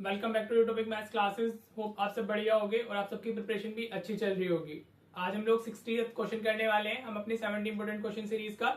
Welcome back to YouTubic maths classes. Hope आप सब बढ़िया होंगे और आप सबकी प्रिपरेशन भी अच्छी चल रही होगी। आज हम लोग 60th क्वेश्चन करने वाले हैं, हम अपनी 70 इंपोर्टेंट क्वेश्चन सीरीज का।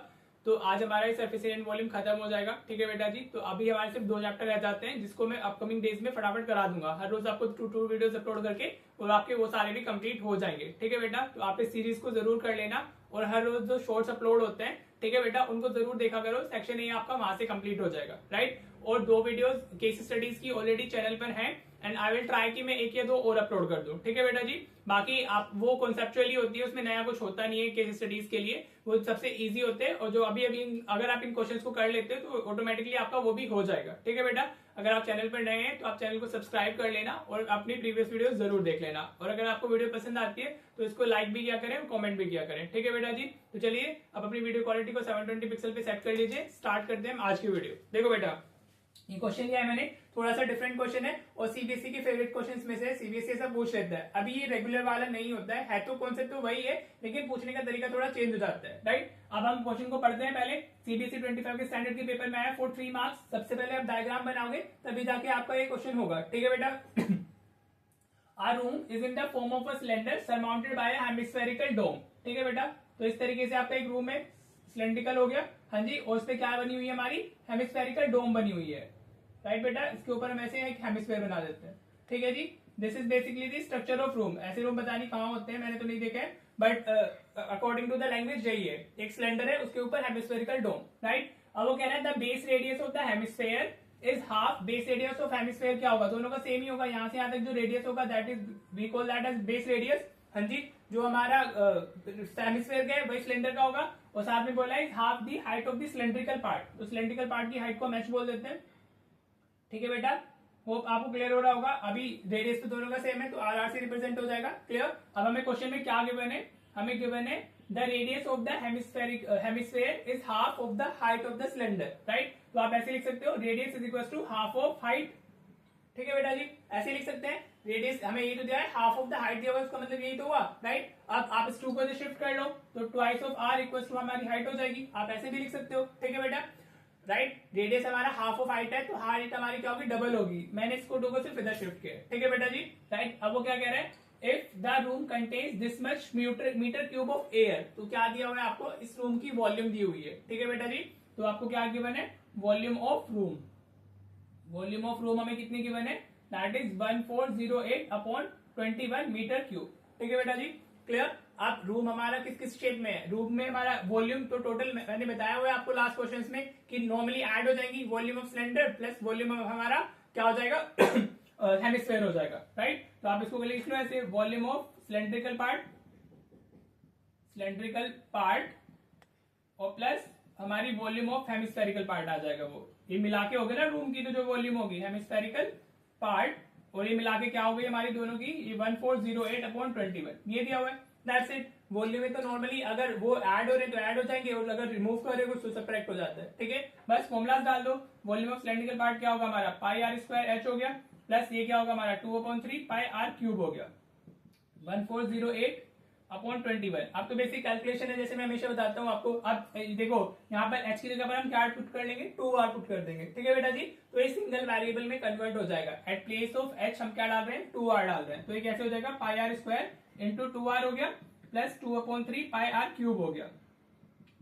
तो आज हमारा सरफेस एरिया वॉल्यूम खत्म हो जाएगा, ठीक है बेटा जी। तो अभी हमारे सिर्फ 2 चैप्टर रह जाते हैं, जिसको मैं अपकमिंग डेज में फटाफट करा दूंगा। हर रोज आपको 2 वीडियोस अपलोड करके और आपके वो सारे भी कंप्लीट हो जाएंगे, ठीक है बेटा। तो आप इस सीरीज को जरूर कर लेना और हर रोज जो शॉर्ट्स अपलोड होते हैं, ठीक है बेटा, उनको जरूर देखा करो। सेक्शन ए आपका वहां से कंप्लीट हो जाएगा, राइट। और 2 वीडियोस केस स्टडीज की ऑलरेडी चैनल पर हैं एंड आई विल ट्राई कि मैं 1 या 2 और अपलोड कर दूं, ठीक है बेटा जी। बाकी आप वो कॉन्सेप्चुअली होती है, उसमें नया कुछ होता नहीं है केस स्टडीज के लिए, वो सबसे इजी होते हैं। और जो अभी अगर आप इन क्वेश्चंस को कर लेते हो तो ऑटोमेटिकली आपका वो भी हो जाएगा, ठीक है बेटा। अगर आप चैनल पर नए हैं तो आप चैनल को सब्सक्राइब कर लेना और अपनी प्रीवियस वीडियो जरूर देख लेना। और अगर आपको वीडियो पसंद आती है तो इसको लाइक भी किया करें और कमेंट भी किया करें, ठीक है बेटा जी। तो चलिए अब अपनी वीडियो क्वालिटी को 720 पिक्सल पे सेट कर लीजिए। स्टार्ट करते हैं आज की वीडियो। देखो बेटा, ये क्वेश्चन लिया है मैंने, थोड़ा सा डिफरेंट क्वेश्चन है और सीबीएसई के फेवरेट क्वेश्चंस में से सीबीएसई ऐसा पूछ लेता है। अभी ये रेगुलर वाला नहीं होता है तो कॉन्सेप्ट तो वही है, लेकिन पूछने का तरीका थोड़ा चेंज हो जाता है, राइट। अब हम क्वेश्चन को पढ़ते हैं। पहले सीबीएसई 25 के स्टैंडर्ड के पेपर में आया फॉर 3 मार्क्स। सबसे पहले आप डायग्राम बनाओगे तभी जाके आपका ये क्वेश्चन होगा, ठीक है बेटा। Our room is in the form of a cylinder surmounted by a hemispherical dome, ठीक है बेटा। तो इस तरीके से आपका एक रूम है, सिलेंड्रिकल हो गया, हाँ जी। और उस पे क्या बनी हुई है, हमारी हेमिस्फेरिकल डोम बनी हुई है, राइट बेटा। इसके ऊपर हम ऐसे एक हेमिस्फेयर बना देते हैं, ठीक है जी। This is basically the structure of room. ऐसे रूम पता नहीं कहाँ होते हैं, मैंने तो नहीं देखे हैं, but according to the language यही है। एक सिलेंडर है, उसके ऊपर हेमिस्फेरिकल डोम, राइट। अब वो कह रहा है the base radius of the hemisphere is half base radius of hemisphere. क्या होगा, दोनों का सेम ही होगा। यहाँ से यहाँ तक जो रेडियस होगा that is we call that as base radius, हाँ जी। जो हमारा हेमिस्फेयर का है वही सिलेंडर का होगा। और साथ में बोला है half the height of the cylindrical part. तो सिलेंड्रिकल पार्ट की हाइट को मैच बोल देते हैं, ठीक है बेटा। होप आपको क्लियर हो रहा होगा। अभी रेडियस तो दोनों का सेम है तो आर से रिप्रेजेंट हो जाएगा, क्लियर। अब हमें क्वेश्चन में क्या गिवन है, हमें गिवन है the radius of the hemisphere is half of the height of the cylinder, right. तो आप ऐसे लिख सकते हो radius is equal to half of height, ठीक है बेटा जी। ऐसे लिख सकते हैं रेडियस हमें ये तो दिया है, हाफ ऑफ द हाइट दिया हुआ, उसका मतलब यही तो हुआ, राइट। अब आप इस 2 को शिफ्ट कर लो तो twice of R equal to हमारी हाइट हो जाएगी। आप ऐसे भी लिख सकते हो, ठीक है बेटा, राइट। रेडियस हमारा हाफ ऑफ हाइट है तो हाइट हमारी क्या होगी, डबल होगी। मैंने इसको 2 को सिर्फ इधर शिफ्ट किया, ठीक है बेटा जी, राइट। अब वो क्या कह रहे हैं, if the room contains this much metre cube of air. तो क्या दिया हुआ है आपको, इस रूम की वॉल्यूम दी हुई है, ठीक है बेटा जी। तो आपको क्या गिवन है, volume of room. Volume of room हमें कितनी गिवन है, that is 1408 upon 21 metre cube, ठीक है बेटा जी, क्लियर। अब रूम हमारा किस किस शेप में है, रूम में हमारा वॉल्यूम तो टोटल मैंने बताया हुआ है आपको लास्ट क्वेश्चंस में कि नॉर्मली ऐड हो जाएंगी volume of cylinder plus volume of हमारा क्या हो जाएगा, हेमिस्फेयर हो जाएगा, राइट। तो आप इसको लिख लो ऐसे, वॉल्यूम ऑफ सिलेंड्रिकल पार्ट और प्लस हमारी वॉल्यूम ऑफ हेमिस्फेरिकल पार्ट आ जाएगा। वो ये मिला के हो गया ना रूम की, तो जो वॉल्यूम होगी हेमिस्फेरिकल पार्ट और ये मिला के क्या हो गई हमारी दोनों की, ये 1408 अपॉन 21 ये दिया हुआ है, दैट्स इट। वॉल्यूम में तो नॉर्मली अगर वो ऐड हो रहे तो ऐड हो जाएंगे और अगर रिमूव कर रहे हो तो सब्ट्रैक्ट हो जाता है, ठीक है। बस फॉर्मुलाज डाल दो। वॉल्यूम ऑफ सिलेंड्रिकल पार्ट क्या होगा हमारा, पाई आर स्क्वायर एच हो गया, प्लस ये क्या होगा हमारा 2/3 पाई आर क्यूब हो गया, 1408 अपॉन 21। अब तो बेसिक कैलकुलेशन है, जैसे मैं हमेशा बताता हूँ आपको। अब देखो यहाँ पर h की जगह पर हम क्या पुट कर लेंगे, 2r पुट कर देंगे, ठीक है बेटा जी। तो ये सिंगल वेरिएबल में कन्वर्ट हो जाएगा। एट प्लेस ऑफ h हम क्या डाल रहे हैं, 2r डाल रहे हैं। तो ये कैसे हो जाएगा, पाई आर स्क्वायर इंटू 2r हो गया प्लस 2/3 पाई आर क्यूब हो गया,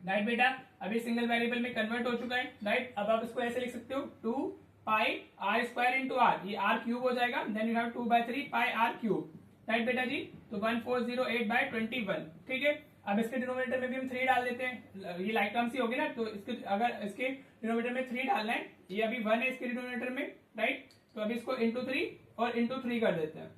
राइट बेटा। अभी सिंगल वेरिएबल में कन्वर्ट हो चुका है, राइट। अब आप इसको ऐसे लिख सकते हो 2 pi R square into R, ये आर क्यूब हो जाएगा, then you have 2/3 pi R cube, right बेटा जी। तो 1408/21, ठीक है। अब इसके डिनोमिनेटर में भी हम 3 डाल देते हैं, ये लाइक टर्म्स ही होगी ना, तो इसके अगर इसके डिनोमिनेटर में 3 डालना है, ये अभी 1 है इसके डिनोमिनेटर में, राइट। तो अभी इसको इंटू 3 और इंटू 3 कर देते हैं।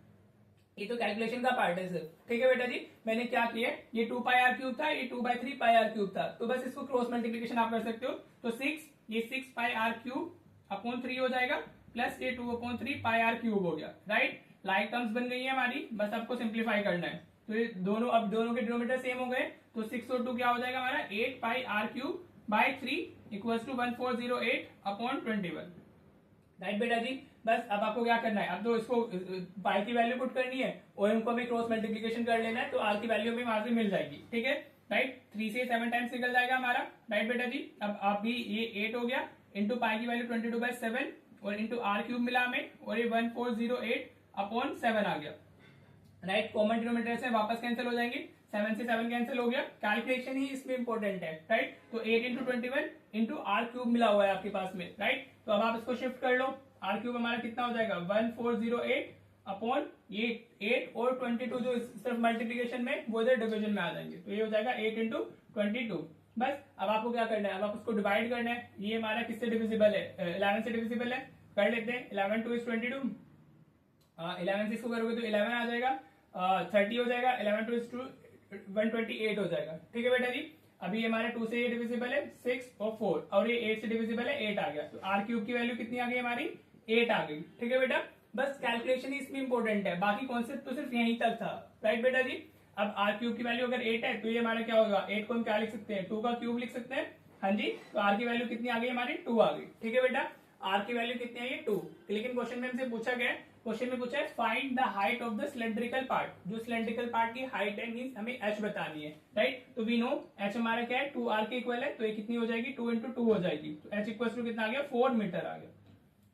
ये तो कैलकुलेशन का पार्ट है सिर्फ, ठीक है बेटा जी। मैंने क्या किया, ये 2 पाई आर क्यूब था, ये 2/3 पाई आर क्यूब था, तो बस इसको क्रॉस मल्टीप्लीकेशन आप कर सकते हो। तो 6 पाई आर क्यूब अपॉन 3 हो जाएगा, प्लस ये 2/3 पाई आर क्यूब हो गया, राइट। लाइक टर्म्स बन गई है हमारी, बस आपको सिंप्लीफाई करना है। तो ये दोनों अब दोनों के डिनोमिनेटर सेम हो गए, तो 6 और 2 क्या हो जाएगा हमारा, 8 pi R cube by 3 equals to 1408 upon 21, right बेटा जी। बस अब आपको क्या करना है, अब तो इसको पाई की वैल्यू पुट करनी है और इनको हमें क्रॉस मल्टीप्लीकेशन कर लेना है, तो आर की वैल्यू हमें वहां से मिल जाएगी, ठीक है, राइट। 3 से 7 टाइम्स निकल जाएगा हमारा, राइट बेटा जी। अब आप भी ये 8 हो गया इंटू पाई की वैल्यू 22/7 और इंटू आर क्यूब मिला हमें, और ये 1408/7 आ गया। राइट, कॉमन डिनोमिनेटर से वापस कैंसिल हो जाएंगे, 7 से 7 कैंसिल हो गया। कैलकुलेशन ही इसमें इंपॉर्टेंट है। राइट, तो 8 इंटू 21 इंटू आर क्यूब मिला हुआ है आपके पास में। राइट, तो अब आप इसको शिफ्ट कर लो, आर क्यूब हमारा कितना हो जाएगा 1408/8 और 22 जो सिर्फ मल्टीप्लीकेशन में वो इधर डिवीजन में आ जाएंगे, तो ये हो जाएगा 8 इंटू 22। बस अब आपको क्या करना है, अब आप उसको डिवाइड करना है। ये हमारा किससे डिविजिबल है, 11 से डिविजिबल है, कर लेते हैं। 11 2 इज 22, 11 से इसको करोगे तो 11 आ जाएगा, 30 हो जाएगा, 11 2 इज 128 हो जाएगा। ठीक है बेटा जी, अभी हमारे 2 से ये डिविजिबल है 6 और 4, और ये 8 से डिविजिबल है 8 आ गया, तो आर क्यूब की वैल्यू कितनी आ गई हमारी 8 आ गई। ठीक है बेटा, बस कैलकुलेशन ही इसमें इंपॉर्टेंट है, बाकी कॉन्सेप्ट तो सिर्फ यहीं तक था। राइट बेटा जी, अब आर क्यूब की वैल्यू अगर 8 है तो ये हमारा क्या होगा, 8 को हम क्या लिख सकते हैं, 2 का क्यूब लिख सकते हैं। हाँ जी, तो आर की वैल्यू कितनी आ गई हमारी 2 आ गई। ठीक है बेटा, आर की वैल्यू कितनी आई है 2। लेकिन क्वेश्चन में हमसे पूछा गया, क्वेश्चन में पूछा है find the height of the cylindrical part, जो सिलेंड्रिकल पार्ट की हाइट है मींस हमें h बतानी है। राइट, तो वी नो h हमारा क्या है 2r के इक्वल है, तो ये कितनी हो जाएगी 2 इंटू 2 हो जाएगी, तो h इक्वल टू कितना आ गया 4 मीटर आ गया।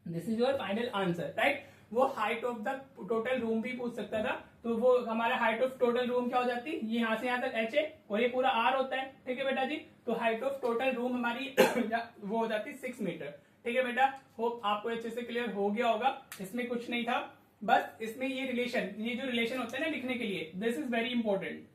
This is your final answer. Right, वो height of the total room भी पूछ सकता था, तो वो हमारा हाइट ऑफ टोटल रूम क्या हो जाती है, ये यहाँ से यहाँ तक h है और ये पूरा r होता है। ठीक है बेटा जी, तो हाइट ऑफ टोटल रूम हमारी वो हो जाती है 6 मीटर। ठीक है बेटा, होप आपको अच्छे से क्लियर हो गया होगा, इसमें कुछ नहीं था, बस इसमें ये रिलेशन, ये जो रिलेशन होता है ना लिखने के लिए, this is very important.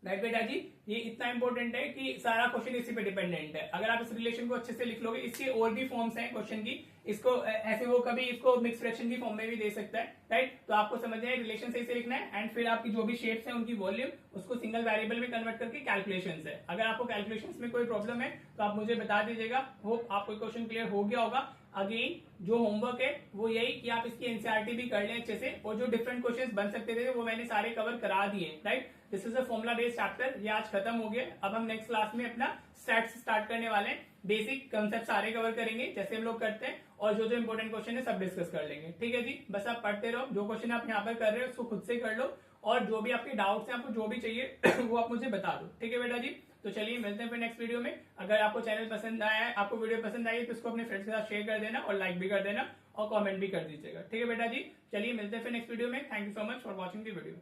Right बेटा जी, ये इतना इंपॉर्टेंट है कि सारा क्वेश्चन इसी पे डिपेंडेंट है। अगर आप इस रिलेशन को अच्छे से लिख लोगे, इसके और भी फॉर्म्स हैं क्वेश्चन की, इसको ऐसे वो कभी इसको मिक्स फ्रैक्शन की फॉर्म में भी दे सकता है। राइट, तो आपको समझना है रिलेशन सही से लिखना है, एंड फिर आपकी जो भी शेप्स हैं उनकी वॉल्यूम उसको सिंगल वेरिएबल में कन्वर्ट करके कैलकुलेशंस है। अगर आपको कैलकुलेशंस में कोई प्रॉब्लम है तो आप मुझे बता दीजिएगा, वो आपको क्वेश्चन क्लियर हो गया होगा। अगेन जो होमवर्क है वो यही कि आप इसकी एनसीईआरटी भी कर लें अच्छे से, और जो डिफरेंट क्वेश्चंस बन सकते थे वो मैंने सारे कवर करा दिए। Right, this is a formula based chapter, ये आज खत्म हो गया। अब हम नेक्स्ट क्लास में अपना स्टैट्स स्टार्ट करने वाले हैं, बेसिक कंसेप्ट सारे कवर करेंगे जैसे हम लोग करते हैं, और जो जो इंपॉर्टेंट क्वेश्चन है सब डिस्कस कर लेंगे। ठीक है जी, बस आप पढ़ते रहो, जो क्वेश्चन आप यहाँ पर कर रहे हो उसको खुद से कर लो, और जो भी आपके डाउट्स हैं, आपको जो भी चाहिए वो आप मुझे बता दो। ठीक है बेटा जी, तो चलिए मिलते हैं फिर नेक्स्ट वीडियो में। अगर आपको चैनल पसंद आया है, आपको वीडियो पसंद आई है, तो इसको अपने फ्रेंड्स के साथ शेयर कर देना और लाइक भी कर देना और कमेंट भी कर दीजिएगा। ठीक है बेटा जी, चलिए मिलते हैं फिर नेक्स्ट वीडियो में। Thank you so much for watching the video.